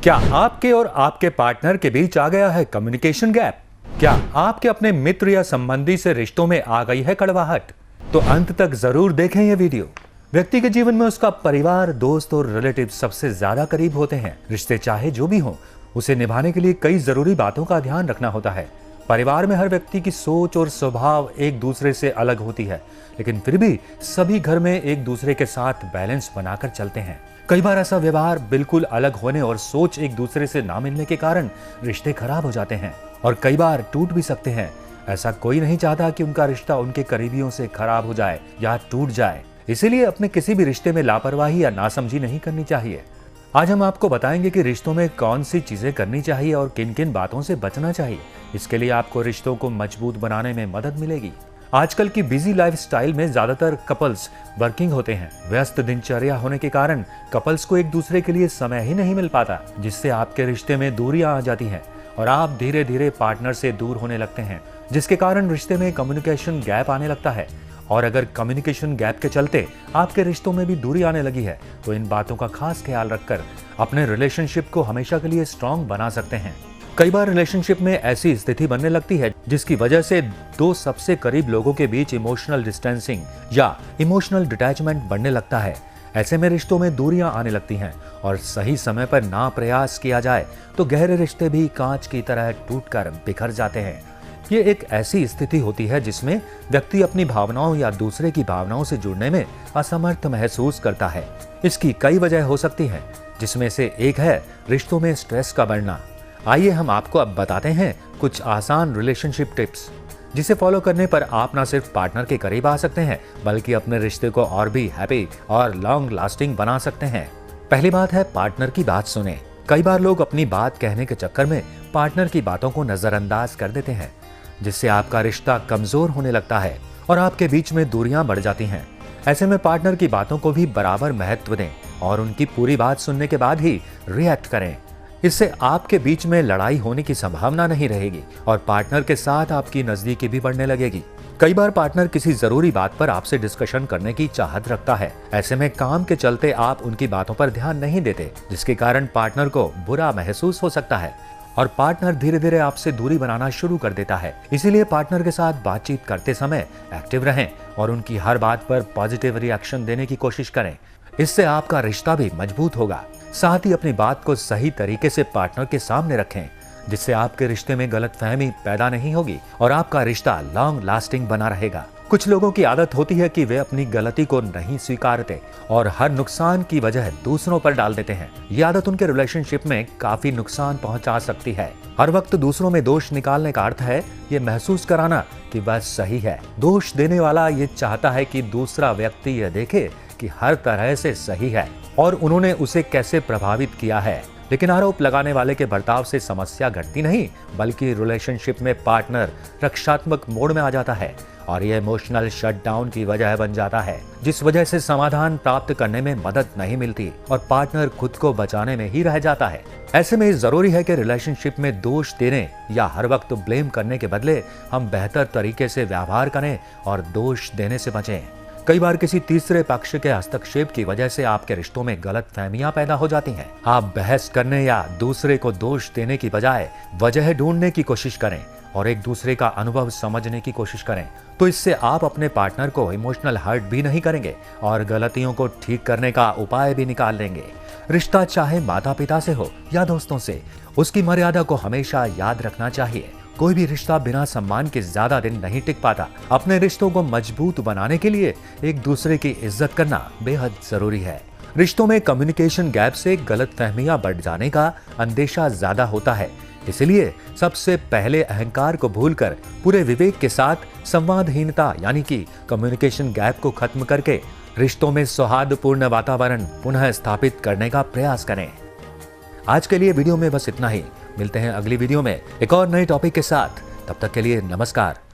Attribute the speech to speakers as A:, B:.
A: क्या आपके और आपके पार्टनर के बीच आ गया है कम्युनिकेशन गैप? क्या आपके अपने मित्र या संबंधी से रिश्तों में आ गई है कड़वाहट? तो अंत तक जरूर देखें यह वीडियो। व्यक्ति के जीवन में उसका परिवार, दोस्त और रिलेटिव सबसे ज्यादा करीब होते हैं। रिश्ते चाहे जो भी हो, उसे निभाने के लिए कई जरूरी बातों का ध्यान रखना होता है। परिवार में हर व्यक्ति की सोच और स्वभाव एक दूसरे से अलग होती है, लेकिन फिर भी सभी घर में एक दूसरे के साथ बैलेंस बनाकर चलते हैं। कई बार ऐसा व्यवहार बिल्कुल अलग होने और सोच एक दूसरे से ना मिलने के कारण रिश्ते खराब हो जाते हैं और कई बार टूट भी सकते हैं। ऐसा कोई नहीं चाहता कि उनका रिश्ता उनके करीबियों से खराब हो जाए या टूट जाए। इसीलिए अपने किसी भी रिश्ते में लापरवाही या नासमझी नहीं करनी चाहिए। आज हम आपको बताएंगे कि रिश्तों में कौन सी चीजें करनी चाहिए और किन किन बातों से बचना चाहिए। इसके लिए आपको रिश्तों को मजबूत बनाने में मदद मिलेगी। आजकल की बिजी लाइफस्टाइल में ज्यादातर कपल्स वर्किंग होते हैं। व्यस्त दिनचर्या होने के कारण कपल्स को एक दूसरे के लिए समय ही नहीं मिल पाता, जिससे आपके रिश्ते में दूरियां आ जाती हैं और आप धीरे धीरे पार्टनर से दूर होने लगते हैं, जिसके कारण रिश्ते में कम्युनिकेशन गैप आने लगता है। और अगर कम्युनिकेशन गैप के चलते आपके रिश्तों में भी दूरी आने लगी है, तो इन बातों का खास ख्याल रखकर अपने रिलेशनशिप को हमेशा के लिए स्ट्रांग बना सकते हैं। कई बार रिलेशनशिप में ऐसी स्थिति बनने लगती है जिसकी वजह से दो सबसे करीब लोगों के बीच इमोशनल डिस्टेंसिंग या इमोशनल डिटैचमेंट बढ़ने लगता है। ऐसे में रिश्तों में दूरियां आने लगती हैं और सही समय पर ना प्रयास किया जाए तो गहरे रिश्ते भी कांच की तरह टूटकर बिखर जाते हैं। ये एक ऐसी स्थिति होती है जिसमें व्यक्ति अपनी भावनाओं या दूसरे की भावनाओं से जुड़ने में असमर्थ महसूस करता है। इसकी कई वजह हो सकती हैं, जिसमें से एक है रिश्तों में स्ट्रेस का बढ़ना। आइए हम आपको अब बताते हैं कुछ आसान रिलेशनशिप टिप्स, जिसे फॉलो करने पर आप ना सिर्फ पार्टनर के करीब आ सकते हैं, बल्कि अपने रिश्ते को और भी हैप्पी और लॉन्ग लास्टिंग बना सकते हैं। पहली बात है, पार्टनर की बात सुने। कई बार लोग अपनी बात कहने के चक्कर में पार्टनर की बातों को नजरअंदाज कर देते हैं, जिससे आपका रिश्ता कमजोर होने लगता है और आपके बीच में दूरियां बढ़ जाती हैं। ऐसे में पार्टनर की बातों को भी बराबर महत्व दें और उनकी पूरी बात सुनने के बाद ही रिएक्ट करें। इससे आपके बीच में लड़ाई होने की संभावना नहीं रहेगी और पार्टनर के साथ आपकी नजदीकी भी बढ़ने लगेगी। कई बार पार्टनर किसी जरूरी बात पर आपसे डिस्कशन करने की चाहत रखता है। ऐसे में काम के चलते आप उनकी बातों पर ध्यान नहीं देते, जिसके कारण पार्टनर को बुरा महसूस हो सकता है और पार्टनर धीरे धीरे आपसे दूरी बनाना शुरू कर देता है। इसीलिए पार्टनर के साथ बातचीत करते समय एक्टिव रहें और उनकी हर बात पर पॉजिटिव रिएक्शन देने की कोशिश करें। इससे आपका रिश्ता भी मजबूत होगा। साथ ही अपनी बात को सही तरीके से पार्टनर के सामने रखें, जिससे आपके रिश्ते में गलतफहमी पैदा नहीं होगी और आपका रिश्ता लॉन्ग लास्टिंग बना रहेगा। कुछ लोगों की आदत होती है कि वे अपनी गलती को नहीं स्वीकारते और हर नुकसान की वजह दूसरों पर डाल देते हैं। ये आदत उनके रिलेशनशिप में काफी नुकसान पहुंचा सकती है। हर वक्त दूसरों में दोष निकालने का अर्थ है ये महसूस कराना कि वह सही है। दोष देने वाला ये चाहता है कि दूसरा व्यक्ति यह देखे कि हर तरह से सही है और उन्होंने उसे कैसे प्रभावित किया है। लेकिन आरोप लगाने वाले के बर्ताव से समस्या घटती नहीं, बल्कि रिलेशनशिप में पार्टनर रक्षात्मक मोड में आ जाता है और यह इमोशनल शटडाउन की वजह बन जाता है, जिस वजह से समाधान प्राप्त करने में मदद नहीं मिलती और पार्टनर खुद को बचाने में ही रह जाता है। ऐसे में जरूरी है कि रिलेशनशिप में दोष देने या हर वक्त ब्लेम करने के बदले हम बेहतर तरीके से व्यवहार करें और दोष देने से बचें। कई बार किसी तीसरे पक्ष के हस्तक्षेप की वजह से आपके रिश्तों में गलतफहमियां पैदा हो जाती हैं। आप बहस करने या दूसरे को दोष देने की बजाय वजह ढूंढने की कोशिश करें और एक दूसरे का अनुभव समझने की कोशिश करें, तो इससे आप अपने पार्टनर को इमोशनल हर्ट भी नहीं करेंगे और गलतियों को ठीक करने का उपाय भी निकाल लेंगे। रिश्ता चाहे माता पिता से हो या दोस्तों से, उसकी मर्यादा को हमेशा याद रखना चाहिए। कोई भी रिश्ता बिना सम्मान के ज्यादा दिन नहीं टिक पाता। अपने रिश्तों को मजबूत बनाने के लिए एक दूसरे की इज्जत करना बेहद जरूरी है। रिश्तों में कम्युनिकेशन गैप से गलतफहमियां बढ़ जाने का अंदेशा ज्यादा होता है। इसलिए सबसे पहले अहंकार को भूलकर पूरे विवेक के साथ संवादहीनता यानी कि कम्युनिकेशन गैप को खत्म करके रिश्तों में सौहार्दपूर्ण वातावरण पुनः स्थापित करने का प्रयास करें। आज के लिए वीडियो में बस इतना ही। मिलते हैं अगली वीडियो में एक और नए टॉपिक के साथ। तब तक के लिए नमस्कार।